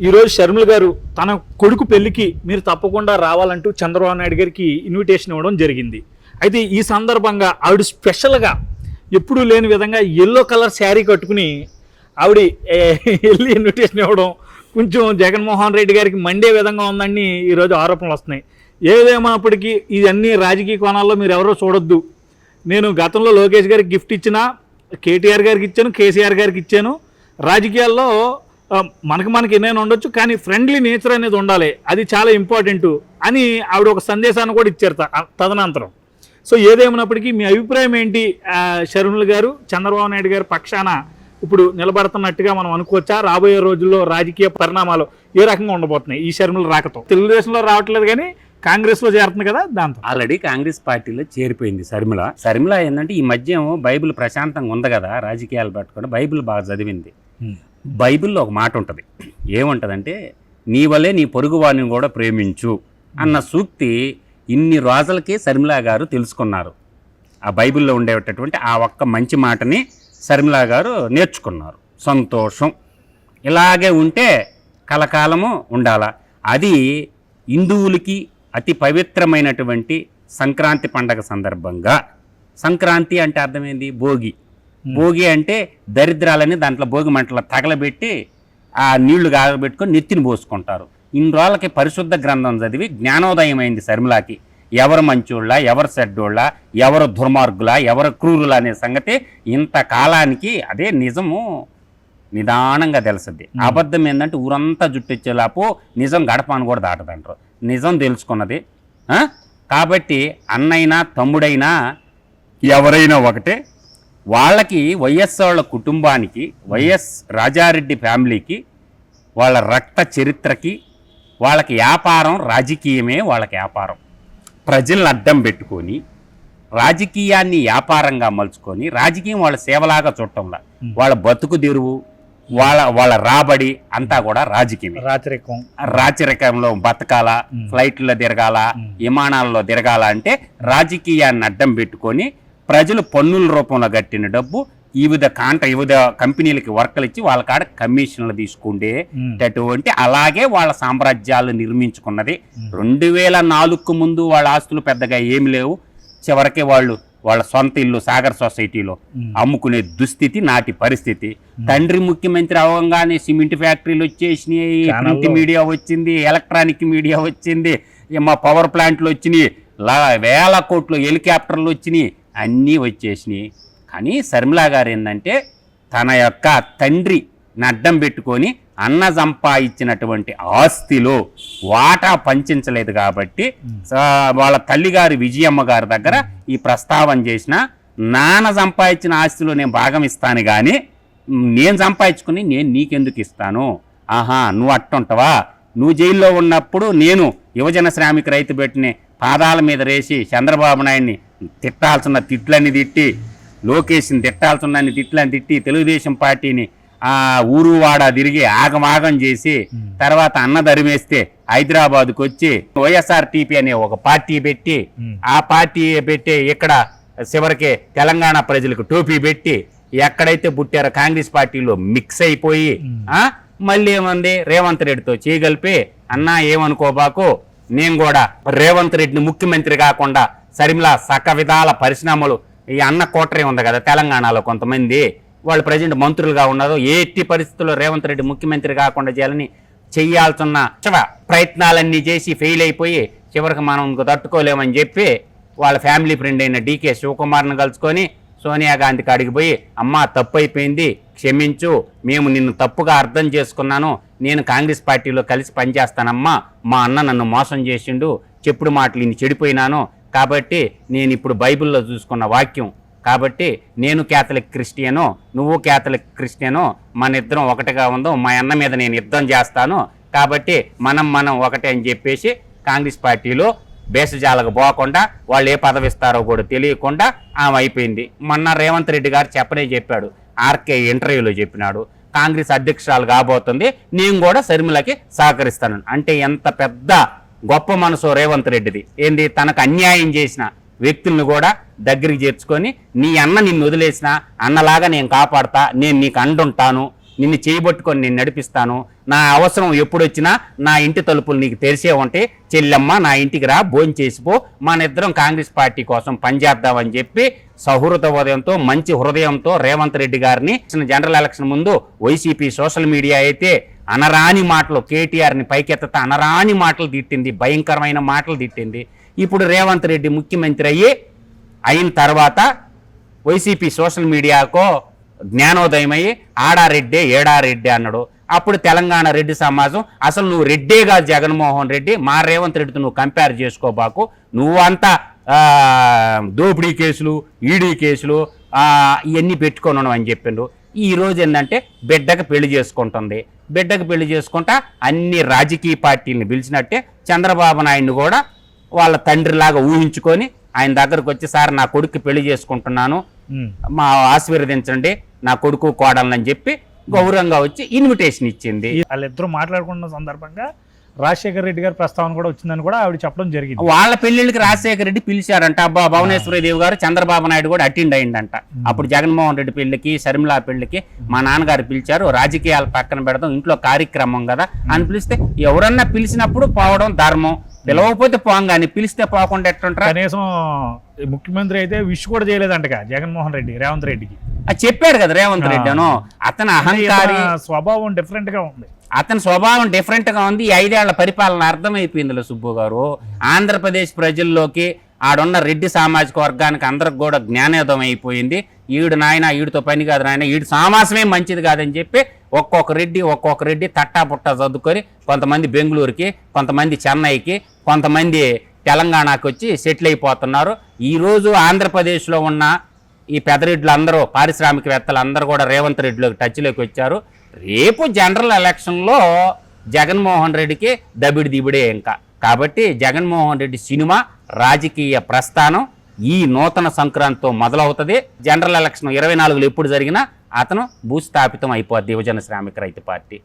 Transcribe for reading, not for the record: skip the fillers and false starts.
ఈరోజు షర్మిల గారు తన కొడుకు పెళ్లికి మీరు తప్పకుండా రావాలంటూ చంద్రబాబు నాయుడు గారికి ఇన్విటేషన్ ఇవ్వడం జరిగింది. అయితే ఈ సందర్భంగా ఆవిడ స్పెషల్గా ఎప్పుడూ లేని విధంగా ఎల్లో కలర్ శారీ కట్టుకుని ఆవిడ వెళ్ళి ఇన్విటేషన్ ఇవ్వడం కొంచెం జగన్మోహన్ రెడ్డి గారికి మండే విధంగా ఉందని ఈరోజు ఆరోపణలు వస్తున్నాయి. ఏదేమైనప్పటికీ ఇవన్నీ రాజకీయ కోణాల్లో మీరు ఎవరో చూడొద్దు. నేను గతంలో లోకేష్ గారికి గిఫ్ట్ ఇచ్చిన, కేటీఆర్ గారికి ఇచ్చాను, కేసీఆర్ గారికి ఇచ్చాను. రాజకీయాల్లో మనకి ఎన్నైనా ఉండొచ్చు, కానీ ఫ్రెండ్లీ నేచర్ అనేది ఉండాలి, అది చాలా ఇంపార్టెంట్ అని ఆవిడ ఒక సందేశాన్ని కూడా ఇచ్చారు తదనంతరం. సో ఏదేమైనప్పటికీ మీ అభిప్రాయం ఏంటి? షర్మిల గారు చంద్రబాబు నాయుడు గారి పక్షాన ఇప్పుడు నిలబడుతున్నట్టుగా మనం అనుకోవచ్చా? రాబోయే రోజుల్లో రాజకీయ పరిణామాలు ఏ రకంగా ఉండబోతున్నాయి ఈ షర్మిల రాకతో? తెలుగుదేశంలో రావట్లేదు కానీ కాంగ్రెస్లో చేరుతుంది కదా, దాంతో ఆల్రెడీ కాంగ్రెస్ పార్టీలో చేరిపోయింది షర్మిల. ఏంటంటే ఈ మధ్య బైబిల్ ప్రశాంతంగా ఉంది కదా, రాజకీయాలు పట్టుకొని బైబిల్ బాగా చదివింది. బైబిల్లో ఒక మాట ఉంటుంది, ఏముంటుందంటే నీ వల్లే నీ పొరుగు వారిని కూడా ప్రేమించు అన్న సూక్తి ఇన్ని రోజులకి షర్మిల గారు తెలుసుకున్నారు. ఆ బైబిల్లో ఉండేటటువంటి ఆ ఒక్క మంచి మాటని షర్మిల గారు నేర్చుకున్నారు. సంతోషం, ఇలాగే ఉంటే కలకాలము ఉండాలా. అది హిందువులకి అతి పవిత్రమైనటువంటి సంక్రాంతి పండగ సందర్భంగా, సంక్రాంతి అంటే అర్థమైంది భోగి. భోగి అంటే దరిద్రాలని దాంట్లో భోగి మంటలు తగలబెట్టి ఆ నీళ్లు కాగబెట్టుకొని నెత్తిని పోసుకుంటారు. ఇన్ని రోజులకి పరిశుద్ధ గ్రంథం చదివి జ్ఞానోదయం అయింది షర్మిలకి. ఎవరు మంచోళ్ళ, ఎవరు చెడ్డోళ్ళ, ఎవరు దుర్మార్గుల, ఎవరు క్రూరుల అనే సంగతి ఇంతకాలానికి అదే నిజము నిదానంగా తెలుస్తుంది. అబద్ధం ఏంటంటే ఊరంతా జుట్టిచ్చేలాపు నిజం గడపని కూడా దాటదంటారు. నిజం తెలుసుకున్నది. కాబట్టి అన్నైనా తమ్ముడైనా ఎవరైనా ఒకటే. వాళ్ళకి వైఎస్ వాళ్ళ కుటుంబానికి, వైఎస్ రాజారెడ్డి ఫ్యామిలీకి, వాళ్ళ రక్త చరిత్రకి, వాళ్ళకి వ్యాపారం రాజకీయమే వాళ్ళకి వ్యాపారం. ప్రజలను అడ్డం పెట్టుకొని రాజకీయాన్ని వ్యాపారంగా మలుచుకొని రాజకీయం వాళ్ళ సేవలాగా చూడటంలా వాళ్ళ బతుకు తెరువు, వాళ్ళ రాబడి అంతా కూడా రాజకీయం. రాచరికంలో బతకాల, ఫ్లైట్లో తిరగాల, విమానాల్లో తిరగాల అంటే రాజకీయాన్ని అడ్డం పెట్టుకొని ప్రజలు పన్నుల రూపంలో కట్టిన డబ్బు వివిధ కంపెనీలకి వర్కలు ఇచ్చి వాళ్ళ కాడ కమిషన్లు తీసుకుండేటటువంటి అలాగే వాళ్ళ సామ్రాజ్యాలు నిర్మించుకున్నది. 2004 ముందు వాళ్ళ ఆస్తులు పెద్దగా ఏమి లేవు. చివరికి వాళ్ళ సొంత ఇల్లు సాగర్ సొసైటీలో అమ్ముకునే దుస్థితి నాటి పరిస్థితి. తండ్రి ముఖ్యమంత్రి అవగానే సిమెంట్ ఫ్యాక్టరీలు వచ్చేసినాయి, ప్రింట్ మీడియా వచ్చింది, ఎలక్ట్రానిక్ మీడియా వచ్చింది, మా పవర్ ప్లాంట్లు వచ్చినాయి, వేల కోట్లు హెలికాప్టర్లు వచ్చినాయి, అన్నీ వచ్చేసినాయి. కానీ షర్మిల గారు ఏంటంటే తన యొక్క తండ్రిని అడ్డం పెట్టుకొని అన్న సంపాదించినటువంటి ఆస్తిలో వాటా పంచలేదు కాబట్టి వాళ్ళ తల్లిగారి విజయమ్మ గారి దగ్గర ఈ ప్రస్తావన చేసిన, నాన్న సంపాదించిన ఆస్తిలో నేను భాగం ఇస్తాను కానీ నేను సంపాదించుకుని నేను నీకెందుకు ఇస్తాను? ఆహా, నువ్వు అట్టుంటావా? నువ్వు జైల్లో ఉన్నప్పుడు నేను యువజన శ్రామిక రైతు పెట్టిన పాదాల మీద రేసి చంద్రబాబు నాయుడిని తిట్టాల్సిన తిట్లని తిట్టి, లోకేష్ని తిట్టాల్సిన తిట్లని తిట్టి, తెలుగుదేశం పార్టీని ఊరు వాడ తిరిగి ఆగమాగం చేసి తర్వాత అన్న ధరిమేస్తే హైదరాబాద్కు వచ్చి వైఎస్ఆర్టీపీ అనే ఒక పార్టీ పెట్టి, ఆ పార్టీ పెట్టి ఇక్కడ చివరికి తెలంగాణ ప్రజలకు టోపీ పెట్టి ఎక్కడైతే పుట్టారో కాంగ్రెస్ పార్టీలో మిక్స్ అయిపోయి మళ్ళీ ఏమంది రేవంత్ రెడ్డితో చేయగలిపి, అన్నా ఏమనుకోబాకు, నేను కూడా రేవంత్ రెడ్డిని ముఖ్యమంత్రి కాకుండా షర్మిల సక విధాల పరిశ్రమలు, ఈ అన్న కోటరీ ఉంది కదా తెలంగాణలో, కొంతమంది వాళ్ళు ప్రజెంట్ మంత్రులుగా ఉన్నారు, ఎట్టి పరిస్థితుల్లో రేవంత్ రెడ్డి ముఖ్యమంత్రి కాకుండా చేయాల్సిన ప్రయత్నాలన్నీ చేసి ఫెయిల్ అయిపోయి చివరికి మనం తట్టుకోలేమని చెప్పి వాళ్ళ ఫ్యామిలీ ఫ్రెండ్ అయిన డీకే శివకుమార్ని కలుసుకొని సోనియా గాంధీ కాడికి పోయి, అమ్మ తప్పు అయిపోయింది, క్షమించు, మేము నిన్ను తప్పుగా అర్థం చేసుకున్నాను, నేను కాంగ్రెస్ పార్టీలో కలిసి పనిచేస్తానమ్మా, మా అన్న నన్ను మోసం చేసిండు, చెప్పుడు మాటలు ఇన్ని చెడిపోయినాను, కాబట్టి నేను ఇప్పుడు బైబిల్లో చూసుకున్న వాక్యం కాబట్టి నేను క్యాథలిక్ క్రిస్టియను, నువ్వు క్యాథలిక్ క్రిస్టియను, మన ఇద్దరం ఒకటిగా ఉందో, మా అన్న మీద నేను యుద్ధం చేస్తాను, కాబట్టి మనం ఒకటే అని చెప్పేసి కాంగ్రెస్ పార్టీలో బేసజాలకు పోకుండా వాళ్ళు ఏ పదవి ఇస్తారో కూడా తెలియకుండా ఆమె అయిపోయింది. మొన్న రేవంత్ రెడ్డి గారు చెప్పాడు, ఆర్కే ఇంటర్వ్యూలో చెప్పినాడు, కాంగ్రెస్ అధ్యక్షురాలు కాబోతుంది, నేను కూడా షర్మిలకి సహకరిస్తాను. అంటే ఎంత పెద్ద గొప్ప మనసు రేవంత్ రెడ్డిది. ఏంది, తనకు అన్యాయం చేసిన వ్యక్తులను కూడా దగ్గరికి చేర్చుకొని, నీ అన్న నిన్ను వదిలేసిన అన్నలాగా నేను కాపాడతా, నేను నీకు అండుంటాను, నిన్ను చేయబట్టుకొని నేను నడిపిస్తాను, నా అవసరం ఎప్పుడొచ్చినా నా ఇంటి తలుపులు నీకు తెరిసే ఉంటే చెల్లెమ్మ నా ఇంటికి రా, భోంచేసిపో, మన ఇద్దరం కాంగ్రెస్ పార్టీ కోసం పనిచేద్దామని చెప్పి సహృద ఉదయంతో మంచి హృదయంతో రేవంత్ రెడ్డి గారిని జనరల్ ఎలక్షన్ ముందు వైసీపీ సోషల్ మీడియా అయితే అనరాని మాటలు, కేటీఆర్ని పైకెత్తుతా అనరాని మాటలు తిట్టింది, భయంకరమైన మాటలు తిట్టింది. ఇప్పుడు రేవంత్ రెడ్డి ముఖ్యమంత్రి అయిన తర్వాత వైసీపీ సోషల్ మీడియాకో జ్ఞానోదయమయ్యి ఆడారెడ్డే ఏడారెడ్డి అన్నాడు. అప్పుడు తెలంగాణ రెడ్డి సమాజం అసలు నువ్వు రెడ్డే కాదు జగన్మోహన్ రెడ్డి, మా రేవంత్ రెడ్డితో నువ్వు కంపేర్ చేసుకోబాకు, నువ్వంతా దోపిడీ కేసులు, ఈడీ కేసులు ఇవన్నీ పెట్టుకొని ఉన్నావు అని చెప్పిండు. ఈ రోజు ఏంటంటే బిడ్డకు పెళ్లి చేసుకుంటుంది. బిడ్డకు పెళ్లి చేసుకుంటా అన్ని రాజకీయ పార్టీలను పిలిచినట్టే చంద్రబాబు నాయుడిని కూడా వాళ్ళ తండ్రిలాగా ఊహించుకొని ఆయన దగ్గరకు వచ్చి, సార్ నా కొడుకు పెళ్లి చేసుకుంటున్నాను, మా ఆశీర్వదించండి నా కొడుకు కోడలని చెప్పి గౌరవంగా వచ్చి ఇన్విటేషన్ ఇచ్చింది. వాళ్ళిద్దరూ మాట్లాడుకున్న సందర్భంగా రాజశేఖర రెడ్డి గారి ప్రస్తావన కూడా వచ్చిందని కూడా ఆవిడ చెప్పడం జరిగింది. వాళ్ళ పెళ్లిళ్ళకి రాజశేఖర రెడ్డి పిలిచారంట. భువనేశ్వరీదేవి గారు, చంద్రబాబు నాయుడు కూడా అటెండ్ అయిందంట. అప్పుడు జగన్మోహన్ రెడ్డి పెళ్లికి, షర్మిలా పెళ్లికి మా నాన్నగారు పిలిచారు. రాజకీయాలు పక్కన పెడదాం, ఇంట్లో కార్యక్రమం కదా అని పిలిస్తే ఎవరన్నా పిలిచినప్పుడు పోవడం ధర్మం, పిలవకపోతే పోంగాని పిలిస్తే పోకుండా ఎట్టుంటారు. కనీసం ముఖ్యమంత్రి అయితే విష్ కూడా చేయలేదంటగా జగన్మోహన్ రెడ్డి రేవంత్ రెడ్డికి. అది చెప్పాడు కదా రేవంత్ రెడ్డి అను. అతని అహంకారి స్వభావం డిఫరెంట్ గా ఉంది, అతని స్వభావం డిఫరెంట్ గా ఉంది. 5 ఏళ్ల పరిపాలన అర్థమైపోయిందిలే సుబ్బు గారు. ఆంధ్రప్రదేశ్ ప్రజల్లోకి ఆడున్న రెడ్డి సామాజిక వర్గానికి అందరికి కూడా జ్ఞానోదయం అయిపోయింది. ఈడు నాయన, ఈడితో పని కాదు నాయన, ఈడు సామాసమే మంచిది కాదని చెప్పి ఒక్కొక్క రెడ్డి తట్టా పుట్టా చదువుకొని కొంతమంది బెంగళూరుకి, కొంతమంది చెన్నైకి, కొంతమంది తెలంగాణకి వచ్చి సెటిల్ అయిపోతున్నారు. ఈరోజు ఆంధ్రప్రదేశ్లో ఉన్న ఈ పెదరెడ్లు అందరూ, పారిశ్రామికవేత్తలు అందరూ కూడా రేవంత్ రెడ్డిలోకి టచ్లోకి వచ్చారు. రేపు జనరల్ ఎలక్షన్లో జగన్మోహన్ రెడ్డికి దబిడి దిబిడే ఇంకా. కాబట్టి జగన్మోహన్ రెడ్డి సినిమా రాజకీయ ప్రస్థానం ఈ నూతన సంక్రాంతితో మొదలవుతుంది. జనరల్ ఎలక్షన్ 24లో ఎప్పుడు జరిగినా అతను భూస్థాపితం అయిపోద్ది యువజన శ్రామిక రైతు పార్టీ.